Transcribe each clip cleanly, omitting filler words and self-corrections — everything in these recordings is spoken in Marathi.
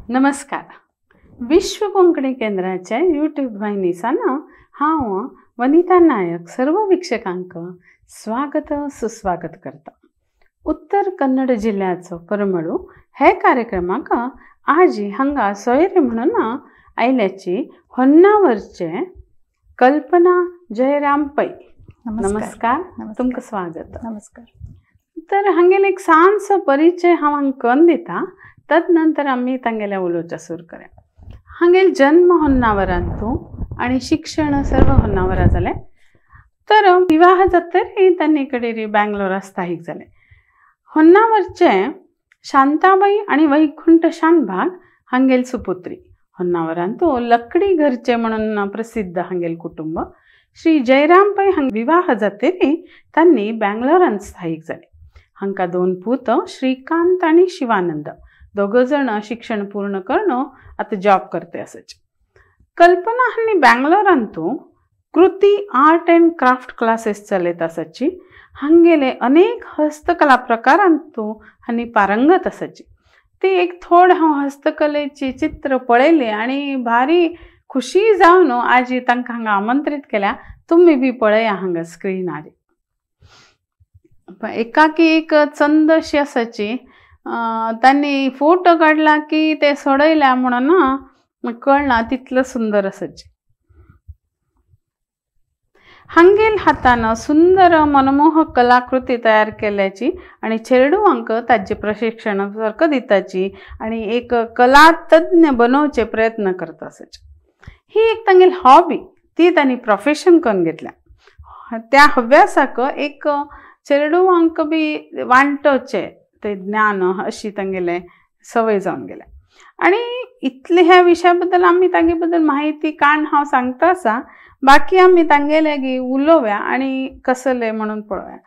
नमस्कार. विश्व कोंकणी केंद्राच्या यूट्यूब वाहिनीसान हांव वनिता नायक सर्व वीक्षकांक स्वागत सुस्वागत करता. उत्तर कन्नड जिल्ह्याचो परमळू हे कार्यक्रमाक आजी हांगा सोयरे म्हणून आयल्याची होन्नावरचे कल्पना जयराम पै. नमस्कार. तुमकां स्वागत. नमस्कार. तर हांगेले एक सांचो परिचय हांव करून दिता, तदनंतर आम्ही तांगेल्या उलोवचें सुरू करूया. हांगेल जन्म होन्नावरांतू आणि शिक्षण सर्व होन्नावरा जालें. तर विवाह जातरी तांणी कडेरी बँगलोरा स्थायीक जाले. होन्नावरचे शांताबाई आणि वैकुंठ शानभाग हांगेल सुपुत्री. होन्नावरांतू लकडी घरचे म्हणून प्रसिद्ध हांगेल कुटुंब. श्री जयराम पै हांग विवाह जातरी तांणी बँगलोरांत स्थायीक जाले. हांकां 2 पूत श्रीकांत आणि शिवानंद. दोघ जण शिक्षण पूर्ण करणं आता जॉब करते असायचे. कल्पना हांनी बँगलोरांतू कृती आर्ट अँड क्राफ्ट क्लासेस चलयत असाची. हांगेले अनेक हस्तकला प्रकारांतू हांनी पारंगत असाची. ती एक थोड हांव हस्तकलेची चित्र पळयली आणि भारी खुशी जावन आजी तांकां हांगा आमंत्रित केल्या, तुम्ही बी पळया हांगा स्क्रीनार. एकाकी एक चंदशी असाची. त्यांनी फोटो काढला की ते सोडयल्या म्हणून कळना तितलं सुंदर असाची. हांगेल हातान सुंदर मनमोहक कलाकृती तयार केल्याची आणि चेडूवांक ताचे प्रशिक्षण सारखं दिताची आणि एक कला तज्ञ बनवचे प्रयत्न करत असाचे. ही एक तांगेल हॉबी, ती तांणी प्रोफेशन करून घेतल्या. त्या हव्यासाक एक चेडूवांक बी वांटोचे ते ज्ञान अशी तांगेले सवय जावन गेल्या. आणि इतले ह्या विषयाबद्दल आम्ही तांगे बद्दल माहिती काण हांव सांगता आसा, बाकी आम्ही तांगेले गी उलोवया आणि कसले म्हणून पळोवया.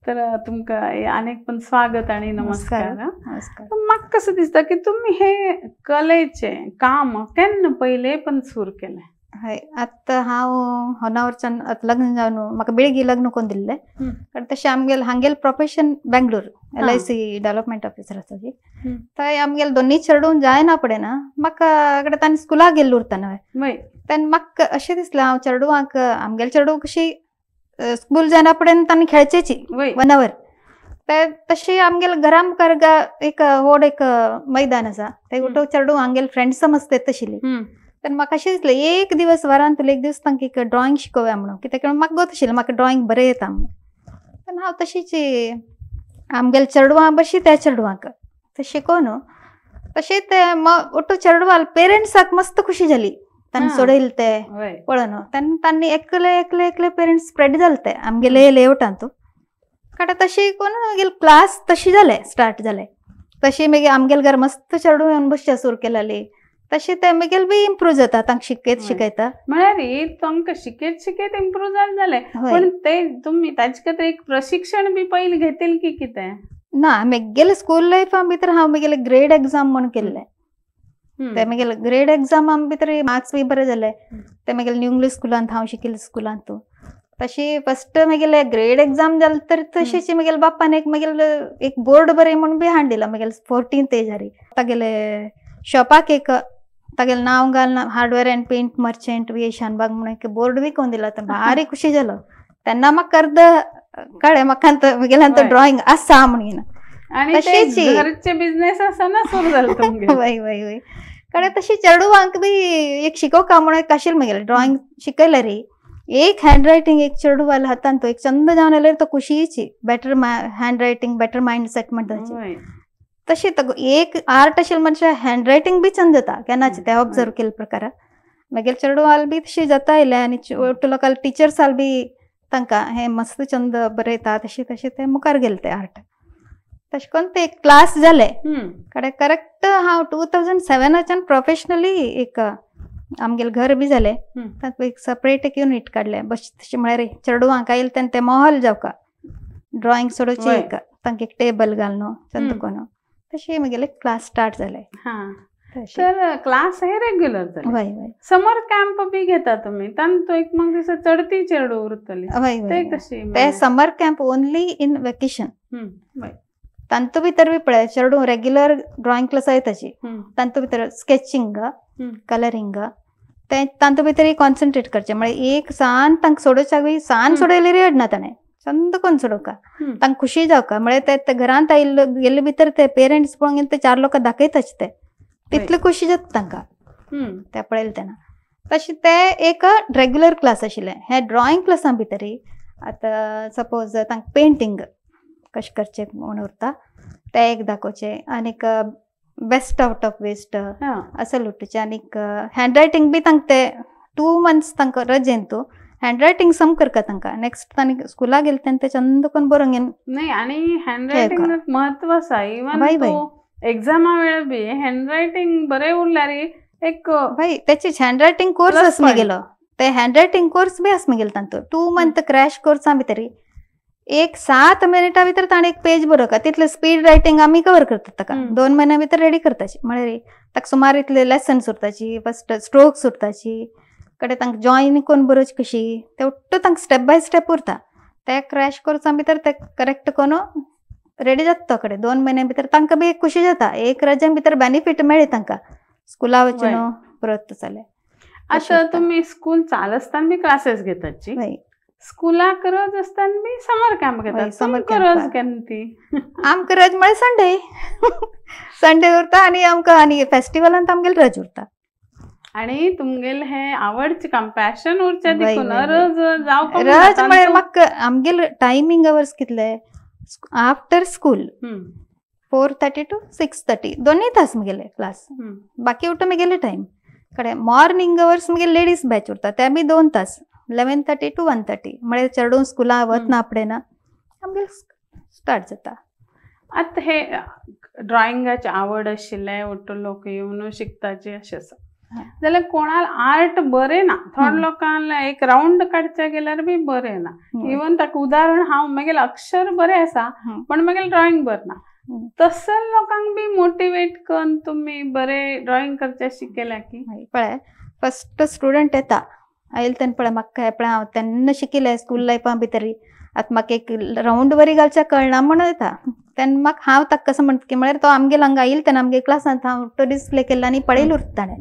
तर तुमकां अनेक पण स्वागत आणि नमस्कार. म्हाका कसं दिसता की तुम्ही हे कलेचे काम केन्ना पहिले पण सुरू केले? हय, आतां हांव होन्नावरच्यान लग्न जावन म्हाका बेळगी लग्न करून दिल्लें. तशें हांगेल profession Bangalore LIC development officer आसा. थंय आमगेल दोनी चेडूं जायना पडना. म्हाका कडेन तांणी स्कुलाक गेल्लो उरतना तेन्ना म्हाका अशें दिसलें हांव चेडूवांक आमगेल चेडूं कशी स्कूल जायना पडेन तांणी खेळचेची 1 आवर. तशी आमगेल घरा मुखार एक व्हड एक मैदान आसा. थंय चेडूं हांगेल फ्रेंड्स समजते तशिल्ली. तेन्ना म्हाका अशें दिसलें एक दिवस वरांतलो एक दीस तांकां एक ड्रॉइंग शिकोवया म्हणून. कित्याक म्हाका गोत आशिल्लें म्हाका ड्रॉइंग बरें येता म्हणून. तेन्ना हांव तशीच आमगेल चेडवां बशी त्या चेडवांक ते शिकोवन तशें ते ओटो चेडवाल पेरेंट्साक मस्त खुशी जाली तांणी सोडयलें ते पळोवन. तेन्ना तांणी एकले पेरेंट्स स्प्रेड जाले ते आमगेले लेआउटांतू. काडे तशी कोण मागीर क्लास तशी जाले स्टार्ट जाले. तशी मागीर आमगेल घर मस्त चेडूं येवन बसचे सुरू केलेली. तशें ते मागीर बी इम्प्रूव जाता तांकां शिकयता. म्हळ्यार तांकां शिकयत इम्प्रूव जालें. पण ते तुमी ताचे खातीर एक प्रशिक्षण बी पयलीं घेतलें की कितें? ना, म्हगेले स्कूल लायफा भितर हांव म्हगेले ग्रेड एग्जाम म्हूण केल्ले. ते म्हगेले ग्रेड एग्जामा भितर मार्क्स बी बरे जाले. ते म्हगेले न्यू इंग्लीश स्कुलांत हांव शिकिल्ले स्कुलांत. तशी फस्ट म्हगेले ग्रेड एग्जाम जाले तर तशीच म्हगेले बापान एक बोर्ड बरें म्हूण बी हाडलेलो म्हगेले 14th एजारी. तागेले शॉपाक एक तागेलें नांव घालून hardware and paint merchant VA Shanbhag म्हणून एक बोर्ड बी करून दिलो. भारी खुशी जालो. तेन्ना म्हाका अर्द कळ्ळें म्हाका म्हगेलें ड्रॉइंग आसा म्हणून. तशीच घरचे बिझनेस आसना सुरू जालो तुमगे. वय कळ्ळें. तशी चेडूवांक बी एक शिकोवका म्हणून एक आशिल्लें म्हगेलें ड्रॉइंग शिकयलें रे. एक हँड रायटिंग एक चेडूवाल हातान तो एक छंद जावन येयल्यार तो खुशीची. Better handwriting better mindset म्हणटा तशी एक आर्ट आशिल्लें म्हणजे हँड रायटिंग बी छंद जाता केन्नाचे ते ऑब्जर्व केले प्रकार. मागीर चेडवाल बी तशी जाता आयलें आणि लोकल टिचर्साल बी तांकां हे मस्त छंद बरें येता तशें ते मुखार गेले ते आर्ट. तशें करून ते क्लास जाले. करेक्ट हांव 2007च्यान प्रोफेशनली एक आमगेले घर बी जालें. तातूंत एक सेपरेट एक युनिट काडलें. तशें म्हळ्यार चेडवांक आयले तेन्ना ते मोहल जावका ड्रॉइंग सोडोवची एक तांकां एक टेबल घालून छंद करून तशी म्हगेले क्लास स्टार्ट जाले. तर क्लास हे रेग्युलर जाले. समर कॅम्प बी घेता तुम्ही? तांतूं एक मग दिसा चढती चेडूं उरतली ते कशी? ते समर कॅम्प ओन्ली इन वेकेशन. तांतू भितर बी पळय चेडू रेग्युलर ड्रॉइंग क्लास ताची तांतू भितर स्केचिंग कलरिंग ते तांतू भितर कॉन्सन्ट्रेट करचे म्हणजे एक सान तांकां सोडोवच्याक बी सान सोडयल्यार येडना ताणें चंद करून सोडोवका तांकां खुशी जावका म्हणजे ते घरांत आयिल्लो गेल्ले भितर ते पेरंट्स पळोवन ते 4 लोकांक दाखयताच ते तितली खुशी जाता तांकां ते पळयलें तेन्ना तशें ते एक रेग्युलर क्लास आशिल्ले हे ड्रॉइंग क्लासां भितर आतां सपोज तांकां पेंटींग कशें करचें म्हूण उरता ते एक दाखोवचे आनीक बेस्ट आउट ऑफ वेस्ट असं लुटचे आनीक हँड रायटींग बी तांकां ते 2 months तांकां रजेन तूं हँड रायटींग सम करता तांकां नेक्स्ट तांणी स्कुलाक गेले तेन्ना ते चंद करून बरोवंक घेवन नाही आणि हँड रायटिंग महत्व आसा इवन एग्जामा वेळार बी हँड रायटिंग बरें उरल्यार एक भाई त्याची हँड रायटींग कोर्स आसमी गेलो ते हँड रायटींग कोर्स बी आसमी गेलो तांतू 2 month क्रॅश कोर्सा भितर एक 7 मिनिटां भितर ताणें एक पेज बरोवका तितले स्पीड रायटींग आमी कवर करतात ताका 2 म्हयन्या भितर रेडी करताची म्हळ्यार ताका सुमार इतले लेसन्स उरताची फस्ट स्ट्रोक्स उरताची कडेन तांकां जॉईन करून बरोवची कशी ते उट्ट तांकां स्टेप बाय स्टेप उरता ते क्रॅश कोर्सा भितर ते करेक्ट करून रेडी जाता तो कडेन 2 म्हयन्या भितर तांकां बी एक खुशी जाता एक रजे भितर बेनिफीट मेळ्ळी तांकां स्कुला वचून परत जालें आतां तुमी स्कूल चालू आसतना बी क्लासेस घेताची स्कुलाक रज आसतना बी समर कॅम्प घेतात समर रज केन्ना ती आमकां रज म्हळ्यार संडे उरता आनी आमकां आनी फेस्टिवलांत आमगेली रज उरता आणि तुमगेल हे आवडचे काम पॅशन उरचे देखून रज जावं रज म्हळ्यार म्हाका आमगेल टायमींग अवर्स कितले आफ्टर स्कूल 4:30 to 6:30 दोनूय तास मुगेले क्लास बाकी उठून मुगेले टायम कडेन मॉर्निंग अवर्स मुगेले लेडीज बॅच उरता ते बी 2 तास 11:30 to 1:30 म्हळ्यार चेडूं स्कुला वतना आपणें आमगेले स्टार्ट जाता आतां हे ड्रॉइंगाची आवड आशिल्ले उठून लोक येवन शिकताचे अशें आसा जाल्यार कोणाल आर्ट बरें ना थोड्या लोकांक एक राउंड काडचे गेल्यार बी बरें ना इवन ताका उदाहरण हांव म्हगेलें अक्षर बरें आसा पण म्हगेलें ड्रॉइंग बरें ना तसल्या लोकांक बी मोटिवेट करून तुमी बरें ड्रॉइंग करचें शिकयल्या की पळय फस्ट स्टुडंट येता आयले तेन्ना पळय म्हाका पळय हांव तेन्ना शिकिल्लें स्कूल लायफा भितर आतां म्हाका एक राउंड बरी घालचें कळना म्हणून येता तेन्ना म्हाका हांव ताका कसं म्हणटा की म्हळ्यार तो आमगेर हांगा येयलो तेन्ना आमगे क्लासांत हांव तो डिस्प्ले केल्लो आनी पळयलो उरता ताणें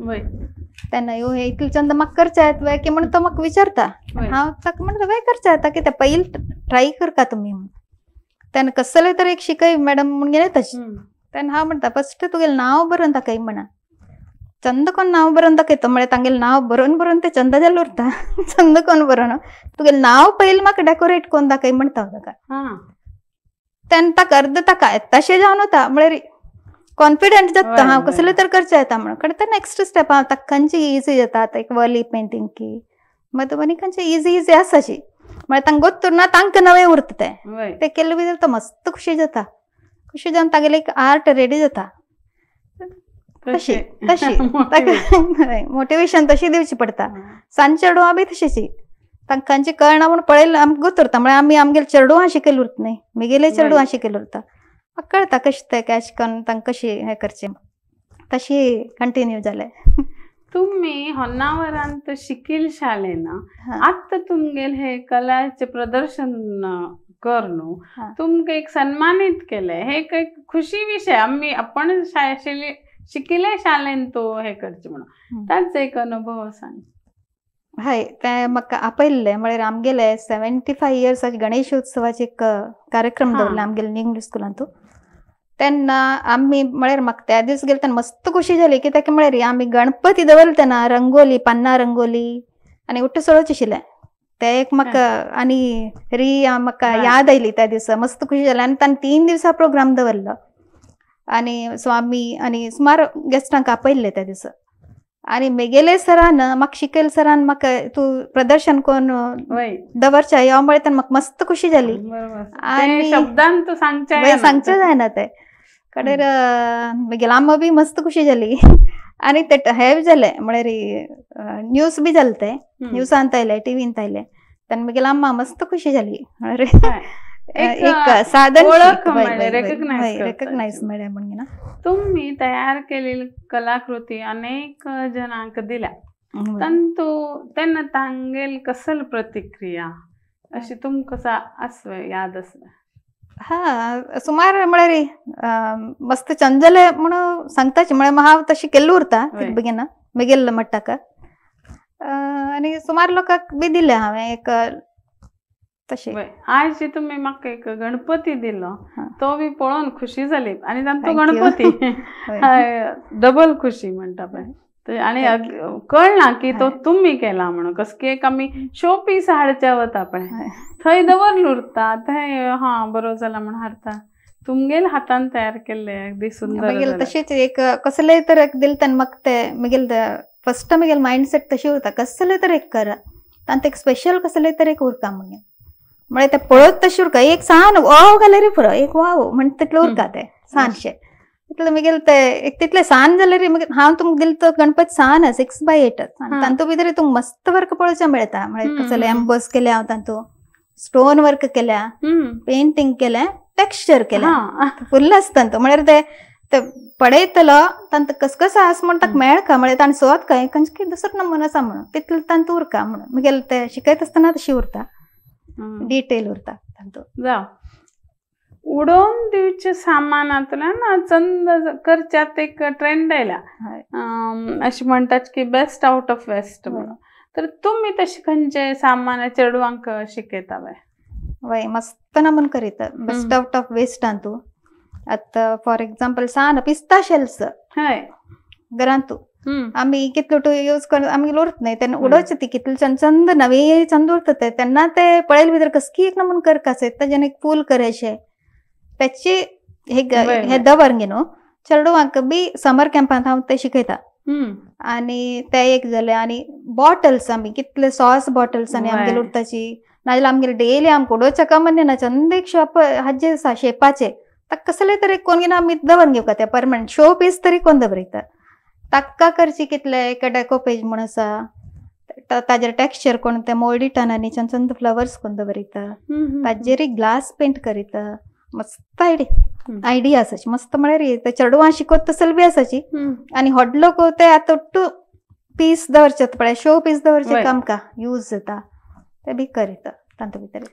तेन्ना हे इतलें चंद म्हाका करचें येता की म्हणून तो म्हाका विचारता हांव ताका म्हणटा वेळ करचें येता कितें पयलीं ट्राय करता तुमी तेन्ना कसलें तर एक शिकय मॅडम म्हणून गेले तशें तेन्ना हांव म्हणटा फस्ट तुगेलें नांव बरोवन दाखय म्हणा चंद कोन्न नांव बरोवन दाखयता म्हळ्यार तांगेलें नांव बरोवन तें चंद जालें उरता चंद कोन्न बरोवन तुगेलें नांव पयलीं म्हाका डेकोरेट करून दाखय म्हणटा हांव ताका तेन्ना ताका अर्द ताका तशें जावन वता म्हळ्यार कॉन्फिडंट जाता हांव कसलें तर करचें येता म्हणून कडेन ते नेक्स्ट स्टेप हांव ताका खंयची इजी जाता एक वली पेंटींग की मधुबनी खंयची इजी आसाशी म्हळ्यार तांकां गोत उरना तांकां नवें उरता ते केल्ले भितर तो मस्त खुशी जाता खुशी जावन तागेलें एक आर्ट रेडी जाता तशी मोटिवेशन तशी दिवची पडटा सांज चेडवां बी तशीची तांकां खंयची कळना म्हूण पळयलें आमकां गोत उरता म्हळ्यार आमी आमगेले चेडवां शिकयलें उरता न्ही म्हगेले चेडवां शिकयलें उरता म्हाका कळटा कशें तें कॅच करून तांकां कशें हें करचें तशी कंटिन्यू जालें तुम्ही होन्नावरांत शिकिल शाळेन आत्ता तुमगेल हे कलाचे प्रदर्शन कर न्हू तुमकां एक सन्मानित केले हे एक खुशी विषय आम्ही आपण शिकिले शाळेन तो हे करचे म्हणून ताच एक अनुभव सांग हय ते म्हाका आपयल्ले म्हळ्यार आमगेले 75 years गणेश उत्सवाचे एक कार्यक्रम दवरले आमगेले इंग्लीश स्कुलांत तेन्ना आमी म्हळ्यार म्हाका त्या दीस गेले तेन्ना मस्त खुशी जाली कित्याक म्हळ्यार आमी गणपती दवरले तेन्ना रंगोली पन्ना रंगोली आनी उट्ट सोळोवचें आशिल्लें ते एक म्हाका आनी म्हाका याद आयली त्या दिसा मस्त खुशी जाली आनी ताणें 3 दिवसां प्रोग्राम दवरलो आनी स्वामी आनी सुमार गेस्टांक आपयल्ले त्या दिसा आनी म्हगेले सरान म्हाका शिकयले सरान म्हाका तूं प्रदर्शन करून दवरचें हांव म्हळ्यार तेन्ना म्हाका मस्त खुशी जाली आनी शब्दान तूं सांगचें जायना तें कडेर म्हगेलो आम्मा बी मस्त खुशी जाली आनी ते हे जालें म्हळ्यार न्यूज बी जालें ते न्यूजांत आयले टीव्हींत आयले तेन्ना म्हगेलो आम्मा मस्त खुशी जाली म्हळ्यार एक साधन रेकग्नायज मेळ्ळें म्हणून तुम्ही तयार केलेली कलाकृती अनेक जणांक दिल्या तेन्ना तांगेल कसल प्रतिक्रिया अशी तुमकां याद आसता हा सुमार म्हळ्यार मस्त चंद जाले म्हणून सांगताची म्हळ्यार हांव तशी केल्लो उरता वय. बेगिना बेगेल म्हणटाका आनी सुमार लोकांक बी दिले हांवें एक तशें. वय. आज जे तुम्ही म्हाका एक गणपती दिलो हा. तो बी पळोवन खुशी जाली आनी तांचो Thank you. गणपती वय. डबल खुशी म्हणटा पळय आनी कळना की तो हय. तुम्ही केला म्हणून कस की एक आमी शो पीस हाडचे वता पळय हय. थंय दवरलो उरता थंय हा बरो जाला म्हणून हाडता तुमगेल हातान तयार केल्ले अगदी सुंदर मागीर जालें. तशीच एक कसलेय तर एक दिल तेन्ना म्हाका ते मागीर फर्स्ट मागीर मायंडसेट तशी उरता कसलेय तर एक करा तांत एक स्पेशल कसलेय तर एक उरता मागीर म्हळ्यार ते पळत तशें उरका एक सान वाव घाल्यार पुरो एक वाव म्हण तितलें उरता ते सानशे तितलें मागीर ते एक तितलें सान जाल्यार मागीर हांव तुमकां दिल तो गणपती सान 6x8 तांतू भितर तुमकां मस्त वर्क पळोवचें मेळटा म्हळ्यार कसलें एम्बस केल्या हांव तांतू स्टोन वर्क केल्या पेंटिंग केलें टेक्स्चर केलें फुल्ल आसता तो म्हळ्यार ते पळयतलो तांत कसकसा आस म्हण ताका मेळका म्हळ्यार ताणें सोद काय खंयची दुसरो नंबर आसा म्हणून तितलें तांतू उरका म्हणून मागीर ते शिकयत आसतना तशी उरता डिटेल उरता तांतू. जावं उडोवन दिवचे सामानांतल्यान चंद करच्यात एक ट्रेंड आयला अशें म्हणटात की बेस्ट आउट ऑफ वेस्ट म्हणून तर तुमी तशें खंयचे सामान चेडवांक शिकयता वय मस्त नमून करीत बेस्ट आउट ऑफ वेस्ट तांतू आतां फॉर एक्झाम्पल सान पिस्ता शेल्स हय घरांतू आमी कितलो यूज कर आमी उरत न्हय तेन्ना उडोवचे ती कितले चंद नवे चंद उरता ते तेन्ना ते पळयले भितर कसकी एक नमून करकासे तेजेन एक फूल करेशे त्याची हे दवर न्ही न्हू चेडवांक बी समर कॅम्पांत हांव ते शिकयता आनी ते एक जालें आनी बॉटल्स आमी कितले सॉस बॉटल्स आनी आमगेली उरताची नाजाल्यार आमगेले डेली आमकां उडोवच्या कामांनी ना चंद एक शॉप हाजे आसा शेपाचे ताका कसले तरी कोण घेवन आमी दवरून घेवका ते परमनंट शो पीस तरी कोण दवरयता ताका करची कितले एक डेको पेज म्हूण आसा ताजेर टेक्स्चर कोण ते मोल्डी टनांनी चंद फ्लवर्स कोण दवरयता ताजेर ग्लास पेंट करीता मस्त आयडिया आसाची मस्त म्हळ्यार ते चेडवां शिकोत तसले बी आसाची आनी व्हडलो ते आतां टू पीस दवरचे पळय शो पीस दवरचे आमकां यूज जाता ते बी करीता तांतू भितर.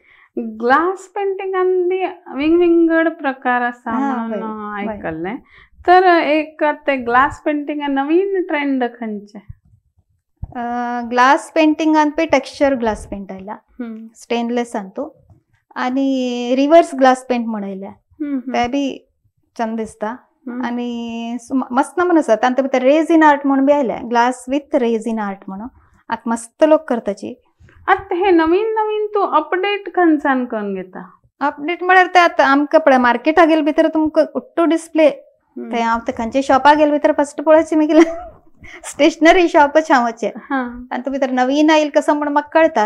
ग्लास पेंटिंगान बी विंगड प्रकार आसा म्हणून आयकल्लें तर एक ते ग्लास पेंटिंगान नवीन ट्रेंड खंयचे ग्लास पेंटिंगान बी टेक्स्चर ग्लास पेंट आयला स्टेनलेस तांतू आनी रिवर्स ग्लास पेंट म्हण आयल्या ते बी चंद दिसता आनी मस्त नमून आसा तांतू भितर रेझिन आर्ट म्हणून बी आयल्या ग्लास विथ रेझिन आर्ट म्हणून आतां मस्त लोक करताची. आता हे नवीन नवीन तू अपडेट खंयच्यान करून घेता अपडेट म्हळ्यार ते आतां आमकां पळय मार्केटा गेले भितर तुमकां उट्टो डिस्प्ले ते हांव ते खंयचे शॉपा गेले भितर फस्ट पळोवचें मागीर स्टेशनरी शॉपच हांव वचचें तांतू भितर नवीन आयला कसो म्हण म्हाका कळटा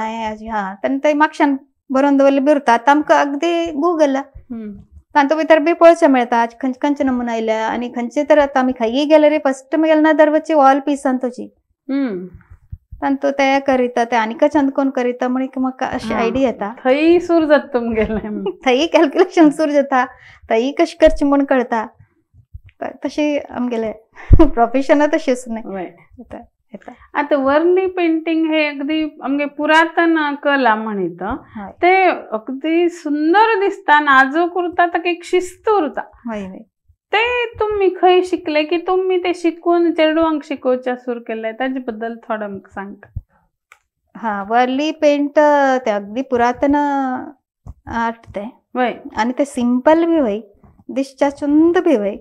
हा तेन्ना ते म्हापशान बरोवन दवरले बी उरता आतां आमकां अगदी गूगल तांतू भितर बी पळोवचें मेळटा खंयचे खंयचे नमून आयल्या आनी खंयचे तर आतां आमी खंयी गेले रे फस्ट मागीर ना दरवची वॉल पीस तांतूची तांतू ते करीता ते आनीक चंद कोण करीता म्हण म्हाका अशी आयडिया येता थंय सूर जाता तुमगेलें थंय कॅल्क्युलेशन सूर जाता थंय कशें करचें म्हूण कळटा तशी आमगेले प्रोफेशन तशीच न्हय. आता वर्ली पेंटिंग हे अगदी आमगे पुरातन कला म्हणीत ते अगदी सुंदर दिसता नाजूक उरता ताका एक शिस्त उरता ते तुम्ही खंय शिकले की तुम्ही ते शिकून चेडवांक शिकोवचे सुरू केले ताजे बद्दल थोडं म्हाका सांगता. हा वर्ली पेंट ते अगदी पुरातन आर्ट ते वय आनी ते सिंपल बी वय दिसच्या चुंद बी वय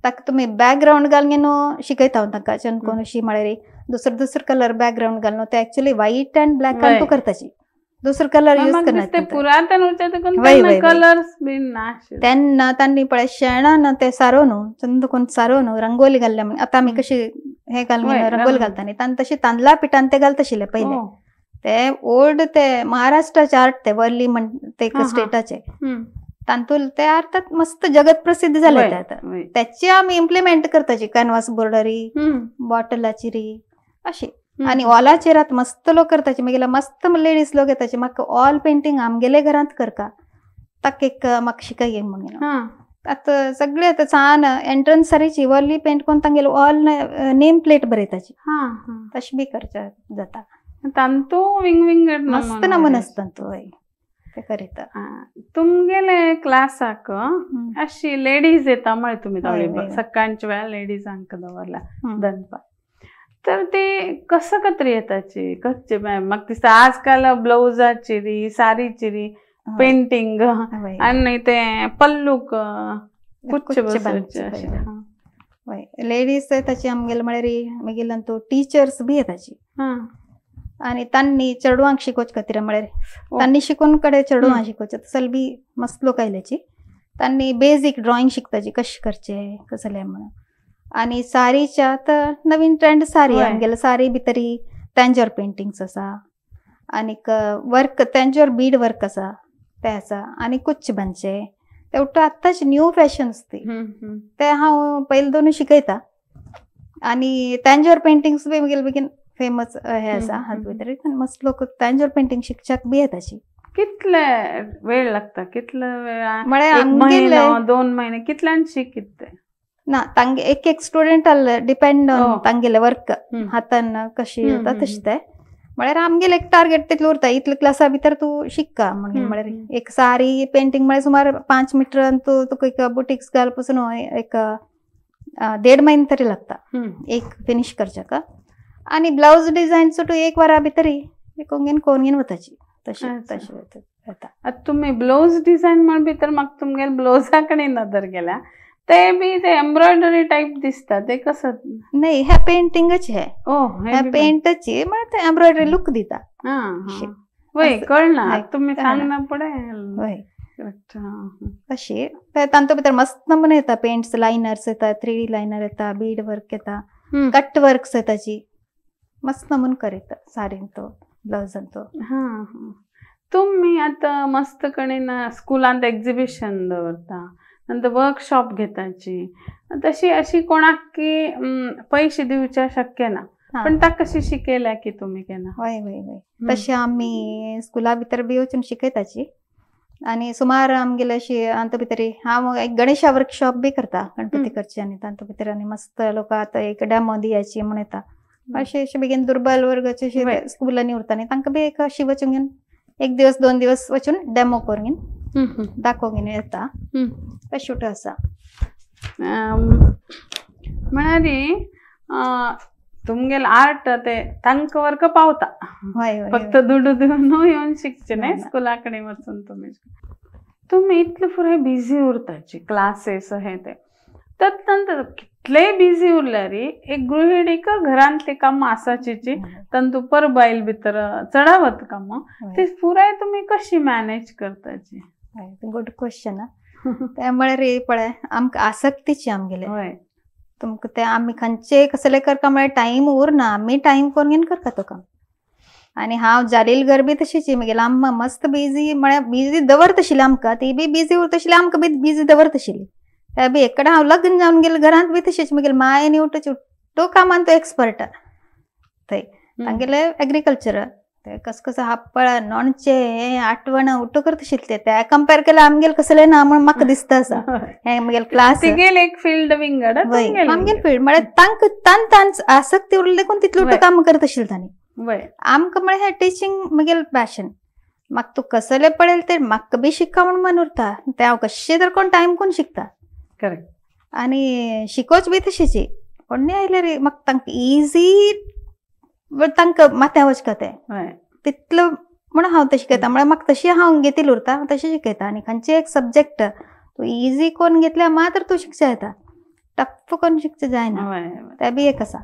ताका तुमी बॅकग्रावंड घालून शिकयता ताका चंद कोण अशी म्हळ्यार दुसरो कलर बॅकग्रावंड घालून ते एक्चुअली व्हाईट अँड ब्लॅक तू करताची दुसरो कलर यूज करना पुरातन कलर्स बी ना तेन्ना तांणी पळय शेणान ते सारोवन चंद कोण सारोवन रंगोली घाल्ल्या आतां आमी कशी हे घालून रंगोली घालता न्ही तांणी तशी तांदळा पिठान ते घालता आशिल्ले पयले ते ओल्ड ते महाराष्ट्राचे आर्ट ते वर्ली म्हण ते स्टेटाचे तांतूल ते आर्ट मस्त जगत प्रसिद्ध झाले ते आतां त्याची आमी इम्प्लिमेंट करताची कॅनवास बोर्डरी बॉटलाची री अशी आनी वॉलाचेर आतां मस्त लोक करताचे मागीर मस्त लेडीज लोक येताचे म्हाका ऑल पेंटिंग आमगेले घरांत करका ताका एक म्हाका शिकय म्हणून आतां सगळे आतां छान एंट्रन्स सारीची वर्ली पेंट कोन्न तांगेले ऑल नेम प्लेट बरयताची तशें बी करचे जाता तांतू विंगड मस्त नमून आसता तांतू ते करीत तुमगेले क्लासाक अशी लेडीज येता म्हळे तुम्ही हय, तवळी हय. सकाळच्या वेळा लेडीजांक दवरला हं. दनपार तर ते कसं कत्री येताची कच्चे मग दिसता आजकाल ब्लाउजाची साडीची पेंटिंग हय. आणि ते पल्लूक कुच्च कुच्च बसवचे बांदचे अशे. पळय. हा. हय लेडीज येताची आमगेले म्हळ्यार मागीर तो टीचर्स बी येताची हा. आणि तांणी चेडवांक शिकोवचे खातीर म्हळ्यार ओ. तांणी शिकून कडे चेडवांक शिकोवचे तसल बी मस्त लोक आयल्याची तांणी बेजीक ड्रॉइंग शिकताची कशें करचें कसलें म्हणून आणि साडीच्या तर नवीन ट्रेंड साडी हय. आमगेले साडी भितरी टँजर पेंटिंग्स आसा आनीक वर्क टँजर बीड वर्क आसा ते आसा आनी कुच्च बांदचे ते उठ्ठ आत्ताच न्यू फॅशन्स ती ते हांव पयलीं दोनूय शिकयता आनी टँजर पेंटिंग्स बी म्हगेले बेगीन फेमस हे आसा हात भितर मस्त लोक टँजर पेंटिंग शिकच्याक बी येताची कितले वेळ लागता कितले वेळा म्हळ्यार एक आमगेले महिनो 2 महिने कितल्यान शिकित ते ना तांगे एक स्टुडंट डिपेंड ऑन ओ. तांगेले वर्क हातान कशी येता तशें ते म्हळ्यार आमगेले एक टार्गेट तितलें उरता इतले क्लासा भितर तूं शिकका म्हणून म्हळ्यार एक साडी पेंटिंग म्हळ्यार सुमार 5 मिटरान तूं तुका एक बुटीक्स घाल पासून एक 1.5 महिने तरी लागता एक फिनिश करच्याक आनी ब्लाउज डिझायन सुटू 1 वरा भितरी कोंगेन वताची तशें तशें येता आता तुम्ही ब्लाउज डिझाईन म्हण भितर म्हाका तुमगे ब्लाउजा कडेन नदर गेल्या ते बी ते एम्ब्रॉयडरी टाईप दिसता ते कसं नाही ह्या पेंटिंगच हे ओ ह्या पेंटची म्हळ्यार ते एम्ब्रॉयडरी लुक दिता वय कळना हय, तुम्ही कळना. सांगना पुढे हय Correct. तशी तांतू भितर मस्त नमुने येता पेंट्स लायनर्स येता 3D लायनर येता बीड वर्क येता कट वर्क्स येताची मस्त नमून करीत साडीन तो ब्लाउजान तो तुम्ही आता मस्त कडेन स्कुलांत एक्झिबिशन दवरता नंतर वर्कशॉप घेताची तशी अशी कोणाक की पैसे दिवचे शक्य ना पण ताका कशी शिकयल्या की तुम्ही केना हय हय हय तशी आमी स्कुला भितर बी वचून शिकयताची आनी सुमार आमगेले अशी तांतू भितर हांव एक गणेशा वर्कशॉप बी करता गणपती करची आनी तांतू भितर आनी मस्त लोक आतां एक डेमो दियाची म्हण येता अशें अशें बेगीन दुर्बल वर्गाचे अशे स्कुलांनी उरता न्ही तांकां बी एक अशी वचून घेवन 1 दिवस 2 दिवस वचून डेमो करून घेवन दाखोवन येता तशें आसा म्हळ्यार तुमगेल आर्ट ते तांकां वर्क पावता हय हय फक्त दुडू दिवन येवन शिकचे न्ही स्कुला कडेन वचून तुम्ही इतले पुराय बिझी उरताची क्लासेस हे ते तदनंतर कितलेय बिझी उरल्यार एक गृहिणीक घरांतली कामां आसाची तांतू पर बायल भितर चढावत कामां ती पुराय तुम्ही कशी मॅनेज करताची गुड क्वेश्चन ते म्हळ्यार पळय आमकां आसक्तीची आमगेले हय तुमकां ते आमी खंयचे कसले करता म्हळ्यार टायम उरना आमी टायम करून घेवन करता तो काम आनी हांव जालील घर बी तशीची म्हगेली आम्मा मस्त बिजी म्हळ्यार बिजी दवरतशिली आमकां ती बी बिजी उरतशिली आमकां बी बिजी दवरतशिली ते बी एकडे हांव लग्न जावन गेलें घरांत बी तशीच म्हगेली मायेन उठ्ठो कामान तो एक्सपर्ट थंय तांगेले एग्रीकल्चर ते कसं हापळ नोणचे आठवण उठ्ठो करतशिले ते कंपेर केल्यार आमगेले कसले ना म्हण म्हाका दिसता आसा हे म्हगेले क्लास एक फील्ड विंगड आमगेले फील्ड म्हळ्यार तांकां आसक्ती उरली देखून तितलें उठ्ठो काम करत आशिल्ली तांणी आमकां म्हळ्यार हें टिचींग म्हगेलें पॅशन म्हाका तूं कसलें पळयलें तें म्हाका बी शिका म्हूण मन उरता तें हांव कशें तर कोण टायम कोन्न शिकता करेक्ट आनी शिकोवच बी तशीची कोणी आयल्यार म्हाका तांकां इजी तांकां माथ्या वचका तें तितलो म्हणून हांव तशें शिकयता म्हळ्यार म्हाका तशी हांव घेतिली उरता हांव तशें शिकयता आनी खंयचे एक सब्जेक्ट तूं इजी कोन्न घेतल्यार मात्र तूं शिकचें येता टफ कोन्न शिकचें जायना तें बी एक आसा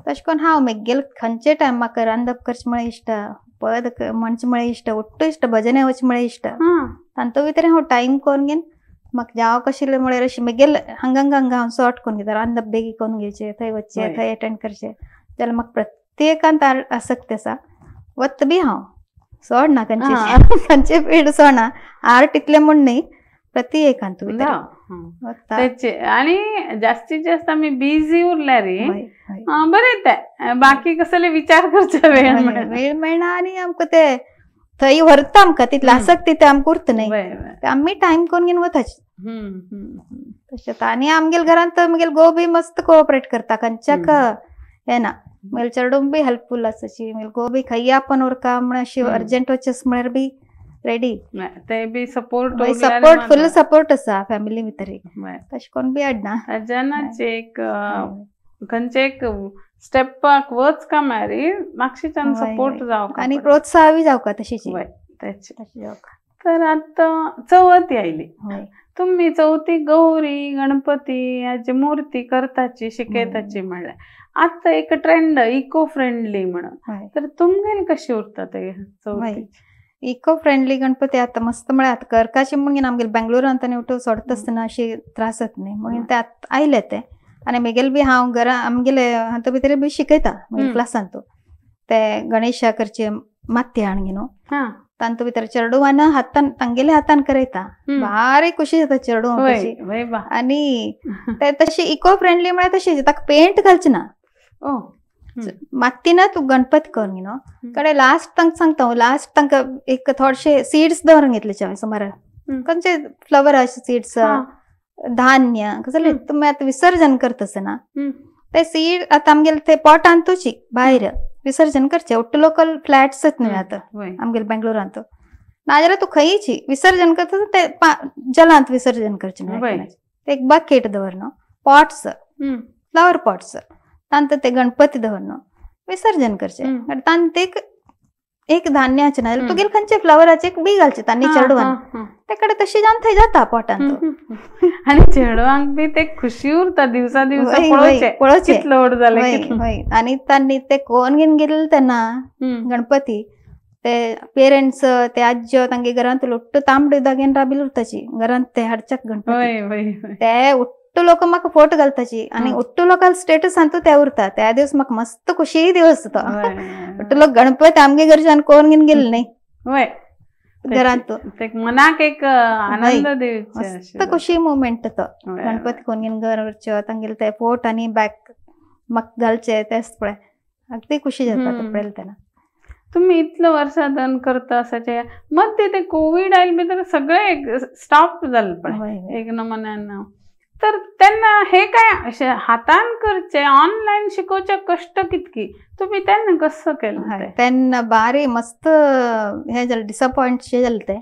तशें करून हांव म्हगेले खंयचे टायम म्हाका रांदप करचें म्हळ्यार इश्ट पद म्हणचें म्हळ्यार इश्ट उठ्ठो इश्ट भजने वचचें म्हळ्यार इश्ट तांतू भितर हांव टायम करून घेवन म्हाका जावं कशिल्लें म्हळ्यार अशें म्हगेलें हांगा हांव सॉर्ट करून घेता रांदप बेगी करून घेवचें थंय वचचें थंय एटेंड करचें जाल्यार म्हाका प्रत्येकांत आसक्ती आसा वत बी हांव सोडना खंयचे फील्ड सोडना आर्ट इतलें म्हूण न्ही प्रत्येकांत आणि जास्तीत जास्त आम्ही बिझी उरल्यार बरें ते बाकी कसले विचार करचे वेळ मेळना आनी आमकां ते थंय व्हरता आमकां तितलें आसक्ती ते आमकां उरता न्ही आमी टायम करून घेवन वताची तशें आनी आमगेले घरांत म्हगेले घोव बी मस्त कोऑपरेट करता खंयच्याक हें ना म्हगेले चेडूं बी हेल्पफूल आसाची म्हगेले घोव बी खंय आपण उरका म्हण अशी अर्जंट वचेस म्हळ्यार बी रेडी ते बी सपोर्ट सपोर्ट फुल सपोर्ट आसा फॅमिली भितर तशें कोण बी हाडना जनाचे एक खंयचे एक स्टेपाक वच का मॅरी मागशीच्यान सपोर्ट जावं आनी प्रोत्साह बी जावका तशीची तर आता चवथ आयली तुम्ही चवथी गौरी गणपती याची मूर्ती करताची शिकयताची म्हणल्यार आता एक ट्रेंड इको फ्रेंडली म्हणून तर तुमगेल कशी उरता ते चवथी इको फ्रेंडली गणपती आता मस्त म्हळ्यार आता करकाची म्हणून आमगेले बेंगलोरांत आनी उठून सोडता आसतना अशी त्रास जाता न्ही म्हणून ते आयले ते आनी म्हगेले बी हांव घरा आमगेले हातूंत भितर बी शिकयता क्लासांत ते गणेशा करचे माती हाडून न्हू तांतू भितर चेडवान हातान तांगेले हातान करयता भारी खुशी जाता चेडू आनी ते तशी इको फ्रेंडली म्हळ्यार तशी ताका पेंट घालचे ना मातीन तू गणपती कर न्हू कडे लास्ट तांकां सांगता लास्ट तांकां एक थोडेशे सीड्स दवरून घेतले सुमार खंयचे फ्लवराचे सीड्स धान्य कसले तुम्ही आता विसर्जन करता ते सीड आता आमगेले ते पॉट आणतोची भायर विसर्जन करचे ओट्ट लोकल फ्लॅट्स न्हू आता आमगेले बेंगलोरांत नाजाल्यार तू खंयची विसर्जन करता ते जलांत विसर्जन करचे एक बकेट दवरनो पॉट्स फ्लावर पॉट्स तांत ते गणपती दवरनो विसर्जन करचे तांत एक धान्याचे ना तुगेले खंयचे फ्लावराचे एक बी घालचे तांनी चेडवान तेकडे तशी जावन थंय जाता पोटान आनी चेडवांक बी ते खुशी उरता दिवसा पळोवचे कितलो व्हड जाले आनी तांणी ते कोण घेवन गेले तेन्ना गणपती ते पेरेंट्स ते आज्यो तांगे घरांत लोट्ट तांबडी दागेन राबिल उरताची घरांत ते हाडच्याक गणपती ते उट्ट लोक म्हाका फोटो घालताची आनी उट्ट लोकाल स्टेटस सांगता ते उरता त्या दिवस म्हाका मस्त खुशी दिवस तो उट्ट लोक गणपती आमगे घरच्यान कोण घेवन गेले न्ही घरांत मनाक एक आनंद मस्त खुशी मुमेंट तो गणपती कोण घेवन घर व्हरच्यो तांगेले ते फोट आनी बॅग म्हाका घालचे तेच पळय अगदी खुशी जाता ते पळयले तेन्ना तुम्ही इतलं वर्साधन करता असाचे मध्ये ते कोविड आयले भितर सगळे स्टॉप जाले पळय एक नमुन्यान तर तेन्ना हे काय अशें हातान करचे ऑनलायन शिकोवचे कश्ट कितकी तुम्ही तेन्ना कसं केलें तेन्ना बारी मस्त हे जालें डिसअपॉयंट जालें ते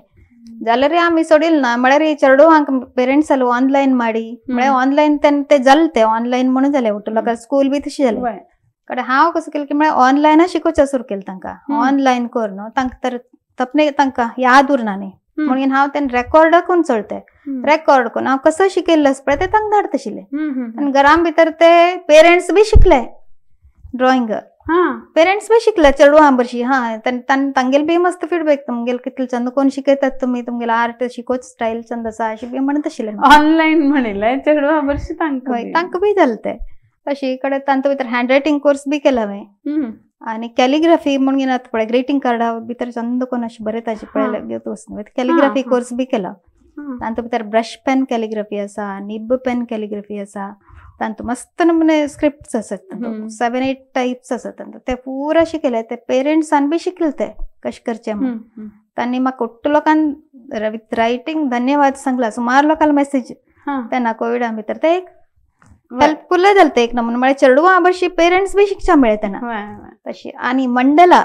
जाल्यार आमी सोडिल्लें ना म्हळ्यार चेडवांक पेरेंट्स जालो ऑनलायन माडी म्हळ्यार ऑनलायन तेन्ना ते जालें ते ऑनलायन म्हणून जालें उठ लोकांक स्कूल बी तशी जालें कडे हांव कसं केलें की म्हळ्यार ऑनलायन शिकोवचें सुरू केलें तांकां ऑनलायन कर न्हू तांकां तर तपने तांकां याद उरना न्ही म्हणून हांव तेन्ना रेकॉर्ड करून चलते रेकॉर्ड करून हांव कसं शिकयल्लें आसा पळय तें तांकां धाडटा आशिल्लें आनी घरां भितर ते पेरेंट्स बी शिकले ड्रॉइंग पेरेंट्स बी शिकले चेडवां बरशी तांगेले बी मस्त फीडबॅक तुमगेले कितले चंद कोण शिकयतात तुमी तुमगेले आर्ट शिकोवच स्टायल चंद आसा अशें बी म्हणत आशिल्लें ऑनलायन म्हणिल्लें चेडवां बरशी तांकां बी जालें तें तशी कडेन तांचे भितर हँड रायटिंग कोर्स बी केला हांवें आनी कॅलिग्राफी म्हणून आतां पळय ग्रेटिंग कार्डा भितर चंद कोण अशें बरयताची पळयलें कॅलिग्राफी कोर्स बी केला तांचे भितर ब्रश पेन कॅलिग्राफी आसा निब पेन कॅलिग्राफी आसा तांतू मस्त नमुने स्क्रिप्ट्स आसात 7-8 टायप्स आसात ते पुरा शिकयले ते पेरेंट्सान बी शिकले ते कशें करचें म्हणून तांणी म्हाका उट्ट लोकांन विथ रायटिंग धन्यवाद सांगला सुमार लोकांक मेसेज तेन्ना कोविडा भितर ते एक हेल्पफुल जालें ते एक नमुने म्हळ्यार चेडवां बरशी पेरेंट्स बी शिकचा मेळ्ळे तेन्ना तशी आनी मंडला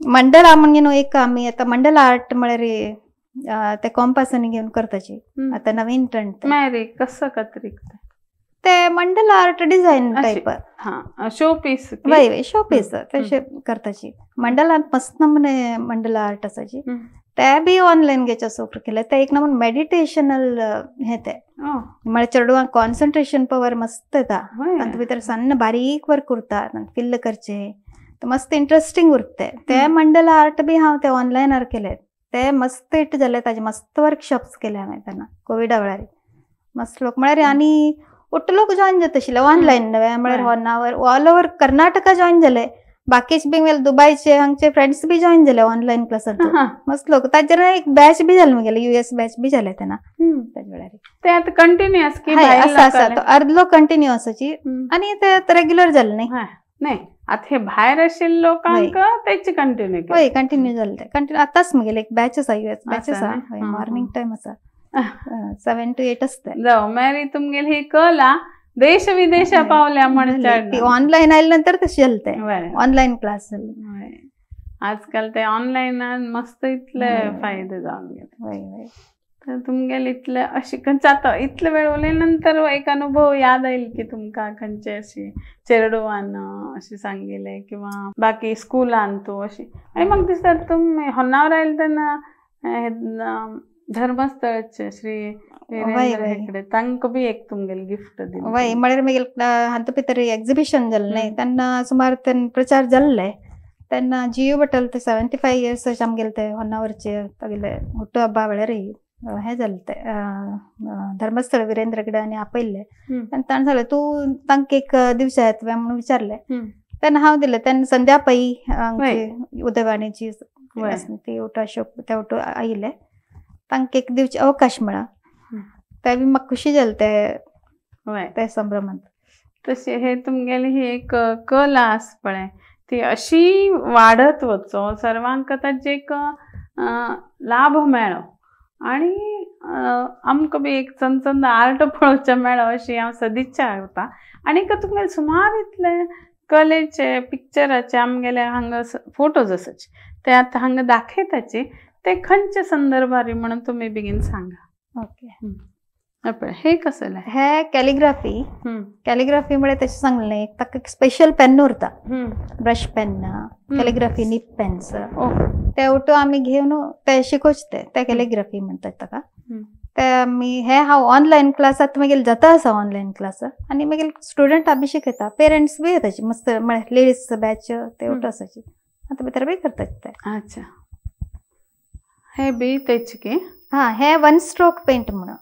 म्हणून एक आमी आतां मंडला आर्ट म्हळ्यार ते कॉम्पासांनी घेवन करताची आतां नवीन ट्रेंड कसं कातरी ते mandala art design type showpiece showpiece तशें करताची मंडलांत मस्त नमुने मंडला आर्ट आसाची ते बी ऑनलायन घेवचे सुरू केले ते एक नमुने मेडिटेशनल हे ते म्हळ्यार चेडवांक कॉन्सन्ट्रेशन पॉवर मस्त येता तांचे भितर सन्न बारीक वर्क उरता फिल्ल करचे मस्त इंट्रस्टिंग उरते ते मंडला आर्ट बी हांव ते ऑनलायनार केले ते मस्त हिट जाले ताजे मस्त वर्कशॉप्स केले हांवें तेन्ना कोविडा वेळार मस्त लोक म्हळ्यार आनी उट्ट लोक जॉइन जाता आशिल्ले ऑनलायन म्हळ्यार 1 hour all over Karnataka join जाले बाकीचे बी दुबयचे हांगचे फ्रेंड्स बी जॉइन जाले ऑनलायन क्लासांत मस्त लोक ताजेर एक बॅच बी जाले म्हगेले US बॅच बी जाले तेन्ना ताजे वेळार ते आतां कंटिन्युअस की आसा तो अर्दलो कंटिन्यू आसाची आनी ते रेग्युलर जाले न्ही आता हे भायर आशिल्ले लोकांक तेची कंटिन्यू कंटिन्यू जाले ते कंटिन्यू आतांच म्हगेले एक बॅच आसा US बॅच आसा मॉर्निंग टायम आसा 7 to 8 आसता जावं मॅरी तुमगेली ही कला देश विदेशा पावल्या म्हणजे ऑनलायन आयले नंतर तशें जालें ते ऑनलायन क्लास जाले आजकाल ते ऑनलाईन मस्त इतले फायदे जाऊन गेले. तर तुमगेले इतले अशी खंयचे आता इतले वेळ उलय नंतर एक अनुभव याद येईल की तुमका खंयचे अशी चेरडोवान अशी सांगिले किंवा बाकी स्कूलान तू अशी. आणि मग दिसतात तुम्ही होन्नावर आयल तेन्ना धर्मस्थळचे श्री वीरेंद्र हेगडे तांकां बी एक तुमगेले गिफ्ट दिले. वय म्हळ्यार मागीर हांतू भितर एक्झिबिशन जाल्लें तेन्ना सुमार तेन्ना प्रचार जाल्ले. तेन्ना जियो बटल ते 75 years अशें आमगेले ते होन्नावरचे तागेले हुट्टू हब्बा वेळार हे जालें ते धर्मस्थळ वीरेंद्र हेगड्यांनी आपयल्ले. तेन्ना ताणें सांगलें तूं तांकां एक दिवस येतवे म्हणून विचारलें. तेन्ना हांव दिलें. तेन्ना संध्या पै आमची उदयवाणीची ती उठो अशोक ते उठो आयिल्ले. तांकां एक दिवची अवकाश मेळ्ळा. ते बी म्हाका खुशी जाली ते संभ्रमांत. तशी हे तुमगेली ही एक कला आस पळय ती अशी वाढत वचो सर्वांक ताचे एक लाभ मेळो आणि आमकां बी एक चंद आर्ट पळोवचें मेळो अशी हांव सदिच्छा करता. आणि तुमगेले सुमार इतले कलेचे पिक्चराचे आमगेले हांगा फोटोज आसाचे ते आतां हांगा दाखयताचे ते खंयचे संदर्भारी म्हणून तुमी बेगीन सांगा. ओके. हे कसले हे कॅलिग्राफी म्हळ्यार तशें सांगलें ताका एक स्पेशल पेन उरता ब्रश पेन कॅलिग्राफी निप पेन्स ते उठो आमी घेवन ते शिकोवचे ते कॅलिग्राफी म्हणटात ताका. ते आमी हे हांव ऑनलायन क्लासात मागीर जाता आसा ऑनलायन क्लास आनी मागीर स्टुडंट बी शिकयता. पेरंट्स बी येताची मस्त म्हळ्यार लेडीज बॅच ते उठो आसाची आतां भितर बी करतात ते. अच्छा हे बी तेच की. हे 1 stroke पेंट म्हणून.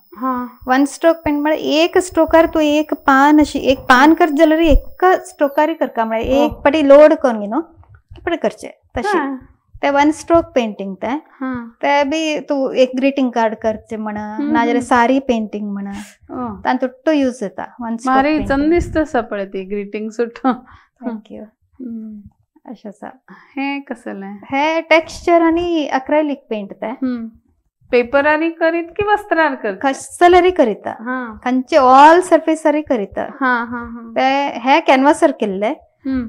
1 stroke पेंट म्हळ्यार एक स्ट्रोकार तूं एक पान अशी एक पान करत जाल्यार एका स्ट्रोकारी करता म्हळ्यार एक पाटी लोड करून न्ही न्हू करचे तशें ते 1 stroke पेंटिंग ते बी तूं एक ग्रीटिंग कार्ड करचे म्हणा नाजाल्यार सारी पेंटिंग म्हणा तातूंत यूज जाता. 1 stroke मारी चंदिस्त आसा पळय ती ग्रीटिंग सुठो. थँक्यू. अशें आसा. हे कसले हे टेक्स्चर आनी अक्रेलिक पेंट ते पेपरारी करीत की वस्त्रार करता कसलरी करीता खंयचे ऑल सर्फेसारी करीता. ते हे कॅनवासार केल्ले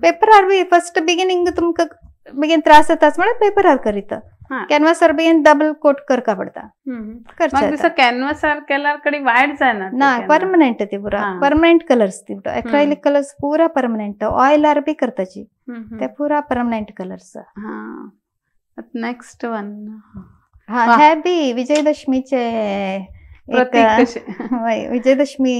पेपरार बी फर्स्ट बिगिनिंग तुमकां बेगीन त्रास जाता म्हळ्यार पेपरार करीता. कॅनवासार बेगीन डबल कोट करका पडटा. कॅनवासार केल्यार कडी वायट जायना ना परमनंट ती पुरा परमनंट कलर्स ती एक्रेलिक कलर्स पुरा परमनंट ऑयलार बी करताची ते पुरा परमनंट कलर्स. नेक्स्ट वन हे बी विजयदशमीचे विजयदशमी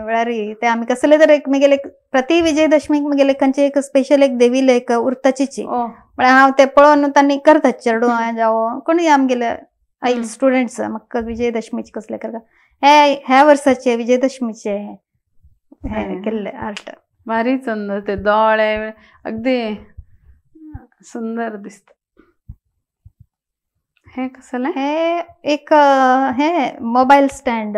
वेळार ते आमी कसले तर एक म्हगेले प्रति विजयदशमीक म्हगेले खंयचे एक स्पेशल एक देवीले एक उरताची म्हळ्यार हांव ते पळोवन तांणी करतात चेडू जावं कोणी आमगेले आयिल्ले स्टुडंट्स म्हाका विजयदशमीचे कसले करता ह्या वर्साचे विजयदशमीचे हे केल्ले आर्ट. भारी सुंदर ते दोळे अगदी सुंदर दिसता. हे कसले हे एक हे मोबाईल स्टँड.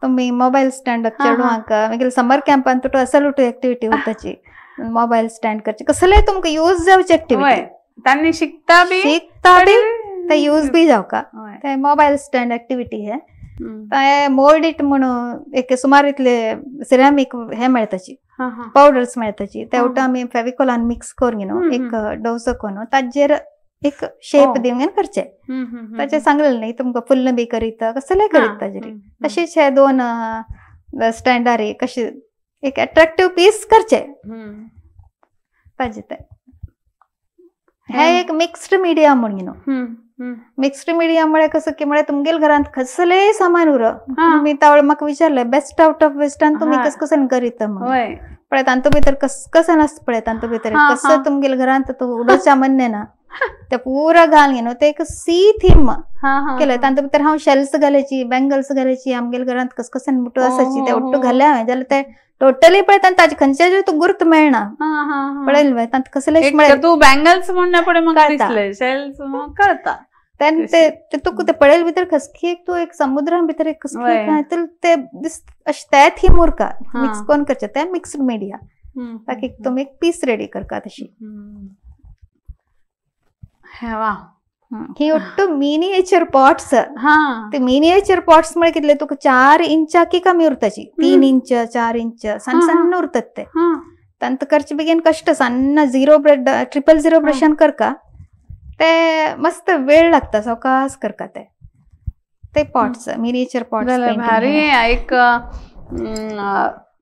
तुम्ही मोबाईल स्टँड चेडवांक मागीर समर कॅम्पान तुटो असलुटू एक्टिविटी उरताची मोबाईल स्टँड करचे कसले तुमकां यूज जावची एक्टिविटी तांणी शिकता बी ते यूज बी जावका ते मोबाईल स्टँड एक्टिविटी हे मोल्ड इट म्हणून एक सुमार इतले सिरामीक हे मेळताची पावडर्स मेळताची ते उठो आमी फेविकॉलान मिक्स करून न्हू एक डोसो करून ताजेर एक शेप दिवन करचे ताचे सांगलें न्ही तुमकां फुल्ल बी करीता कसले करीत ताजेर तशेंच हे 2 स्टँडार कशे एक अट्रॅक्टिव्ह पीस करचे ताजे ते. हे एक मिक्स्ड मिडिया म्हणून न्हू मिक्स्ड मिडिया म्हळ्यार कसं की म्हळ्यार तुमगेले घरांत कसलेय सामान उर तुमी तावळ म्हाका विचारलें बेस्ट आउट ऑफ वेस्टान तुमी कस कसन करीता म्हणून पळय तांतू भितर कसन आसता पळय तांतू भितर कसं तुमगेले घरांत तूं उडोवच्या मन्ने ना ते पुरा घाल न्हू ते एक सी थीम केले तांतू भितर हांव शेल्स घालायची बेंगल्स घालायची आमगेले घरांत कसकसन मुठो आसाची ते उट्टू घाले हांवें जाल्यार ते टोटली पळय तांचे खंयचे तूं गुर्त मेळना पळयलें तांत कसले तूं बेंगल्स म्हणना पळय म्हाका दिसलें शेल्स कळटा ते तुका ते पळयले भितर खसकी एक तूं एक समुद्रान भितर एक खसकी ते ते थीम उरका मिक्स कोण करचे ते मिक्स्ड मिडिया ताका एक तुमी एक पीस रेडी करता तशी. ही ಒಟ್ಟು ಮಿನಿಯೇಚರ್ पॉट्स ते मिनिएचर पॉट्स मुळे कितले तुका 4 इंचा की कमी उरताची 3 इंच 4 इंच सಣ್ಣ सಣ್ಣ उरतात ते तांत करचे बेगीन कष्ट सಣ್ಣ 0 ब्रेड 000 ब्रशान करका ते मस्त वेळ लागता सवकास करता ते पॉट्स मिनिएचर पॉट्स भारी एक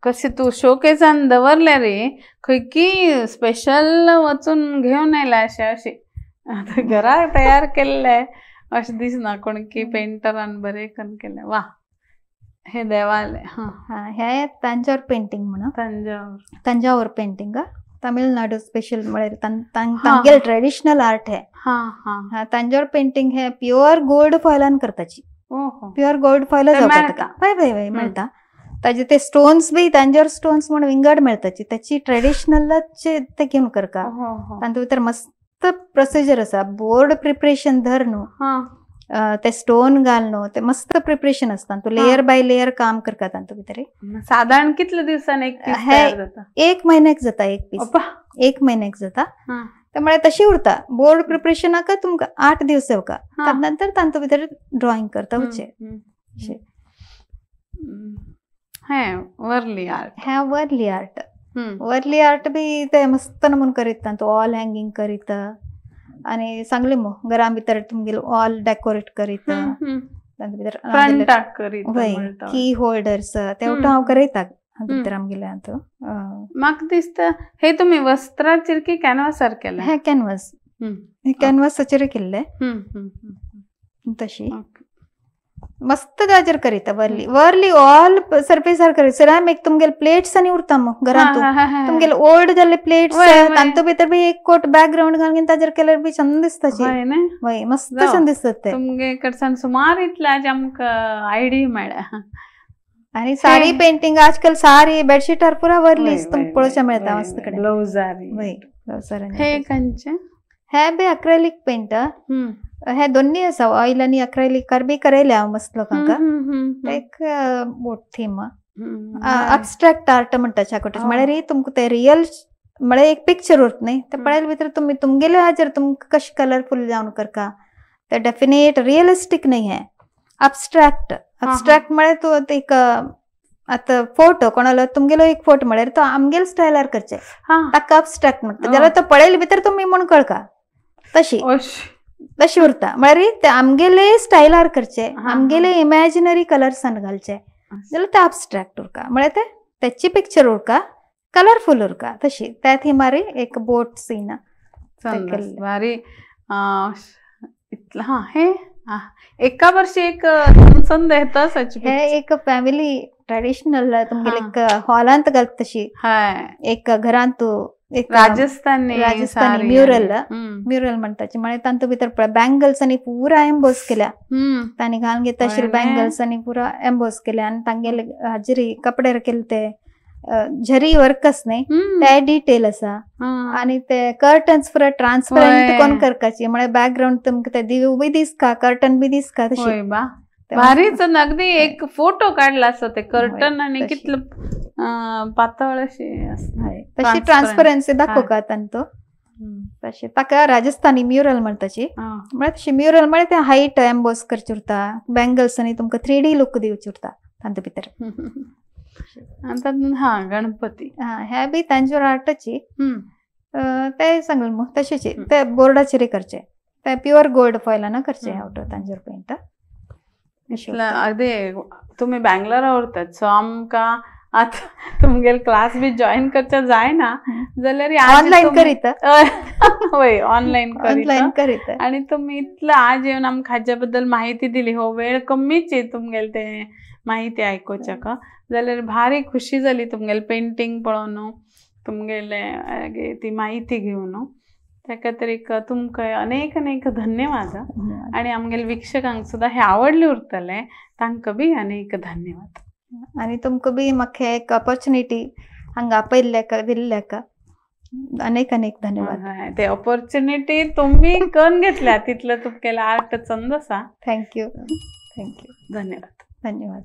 कशी तू शोकेसान दवरले रे खंय स्पेशल वचून घेऊन आयला अशी घरा तयार केल्ले अशें दिसना कोण की पेंटरान बरें करून केले वा हे देवाले हे तांजोर पेंटिंग म्हणून तंजावर पेंटिंग तमिळनाडू स्पेशल म्हळ्यार तांगेल ट्रेडिशनल आर्ट हे तंजावर पेंटिंग हे प्युअर गोल्ड फॉयलान करताची प्युअर गोल्ड फॉयल मेळटा ताजे ते स्टोन्स बी तंजावर स्टोन्स म्हणून विंगड मेळटाची त्याची ट्रेडिशनलच ते घेवन करता तांतूं भितर मस्त प्रोसिजर आसा बोर्ड प्रिपरेशन धर न्हू ते स्टोन घाल न्हू ते मस्त प्रिपरेशन आसता तू लेयर बाय लेयर काम करता तांतूं भितर साधारण कितले दिवसान एक पीस तयार जाता एक म्हयन्याक जाता एक पीस एक म्हयन्याक जाता त्यामुळे तशी उरता बोर्ड प्रिपरेशनाक तुमकां 8 दीस येवका त्यानंतर तांतूं भितर ड्रॉइंग करता वचचे वर्ली आर्ट वर्ली आर्ट बी ते मस्त नमून करीत तू ऑल हँगिंग करीत आणि सांगले मग घरा भितर तुमगे ऑल डेकोरेट करीत की होल्डर्स तेवढं हांव करयता भितर आमगेले म्हाका दिसता हे तुम्ही वस्त्राचेर की कॅनवासार केले हे कॅनवासाचेर केल्ले तशी मस्त ताजेर करीता वर्ली ऑल सरफेसार करीत सिरामीक तुमगेल प्लेट्स आनी उरता मग घरांत तुमगेल ओल्ड जाल्ले प्लेट्स तांतूं भितर बी एक कोट बॅकग्राउंड घालून ताजेर केल्यार बी छंद दिसता वय मस्त छंद दिसतात ते तुमगे कडसान सुमार इतल्याच आमकां आयडिया मेळ्ळ्या आणि साडी पेंटिंग आजकाल सारी बेडशीटार पुरा वर्लीच तुमकां पळोवचें मेळटा मस्त कडेन ब्लाउजार हे खंयचे हे बी अक्रेलिक पेंट हे दोन्ही आसा ऑयल आनी अक्रेलिक बी करयले हांव मस्त लोकांक एक बोट थीम अब्स्ट्रॅक्ट आर्ट म्हणटा चाकोटेज म्हळ्यार तुमकां ते रियल म्हळ्यार एक पिक्चर उरता न्ही ते पळयले भितर तुमी तुमगेले हाजेर तुमकां कशें कलरफुल जावन करता ते डेफिनेट रियलिस्टीक न्ही हे अब्स्ट्रॅक्ट म्हळ्यार तूं एक आता फोटो कोणालो तुमगेलो एक फोटो म्हळ्यार तो आमगेल स्टायलार करचे ताका अब्स्ट्रॅक्ट म्हणटा जाल्यार तो पळयले भितर तुमी म्हूण कळका तशी उरता म्हळ्यार ते आमगेले स्टायलार करचे आमगेले इमॅजिनरी कलर्सान घालचे जाल्यार ते अब्स्ट्रॅक्ट उरका म्हळ्यार ते त्याची पिक्चर उरका कलरफुल उरका तशी त्या थीमार एक बोट सीन भारी हे एका वर्षी एक संद येता हे एक फॅमिली ट्रेडिशनल तुमगेले एक हॉलांत घालता तशी एक घरांत एक राजस्थानी म्युरल म्हणटाची म्हळ्यार तांतूं भितर बँगल्स आनी पुरा एम्बोज केल्या तांणी घालून घेता आशिल्ले बँगल्स आनी पुरा एम्बोज केल्या आनी तांगेले हाजेर कपड्यार केले ते झरी वर्कस न्ही ते डिटेल आसा आनी ते कर्टन्स पुरा ट्रान्सपरंट कोण करपाची म्हळ्यार बॅकग्राउंड तुमकां ते दिवो बी दिसता कर्टन बी दिसता तशी भारीच अगदी एक फोटो काढला असो ते कर्टन आणि कितलं पातळ तशी ट्रान्सपरन्सी दाखोवका तांतो तशें ताका राजस्थानी म्युरल म्हणटाची म्हळ्यार तशी म्युरल म्हळ्यार ते हायट एम्बोज करचे उरता बँगल्स आनी तुमकां 3D लूक दिवचे उरता तांतूं भितर गणपती हे बी तांचेर आर्टाची ते सांगले मग तशेंची ते बोर्डाचेर करचे ते प्युअर गोल्ड फॉयलान करचे आवट तांचेर पेंट अरे तुम्ही बँगलोरा उरतात सो आमकां आता तुमगेल क्लास बी जॉईन करचा जायना जाल्यार ऑनलाईन करीत होय ऑनलाईन करीत आणि तुम्ही इतलं आज येऊन आमकां हाच्या बद्दल माहिती दिली हो वेळ कमीच आहे तुमगेल ते माहिती आयकोच्याक जाल्यार भारी खुशी जाली तुमगेल पेंटिंग पळोवन तुमगेले ती माहिती घेवन ताका तरी तुमकां अनेक अनेक धन्यवाद आणि आमगेल वीक्षकांक सुद्धा हे आवडले उरतले तांकां बी अनेक धन्यवाद आणि तुमकां बी म्हाका एक ऑपॉर्च्युनिटी हांगा आपयल्ल्याक दिल्ल्याक अनेक अनेक धन्यवाद ते ऑपॉर्च्युनिटी तुम्ही करून घेतल्या तितलं तुमगेला आर्ट छंद आसा थँक्यू धन्यवाद धन्यवाद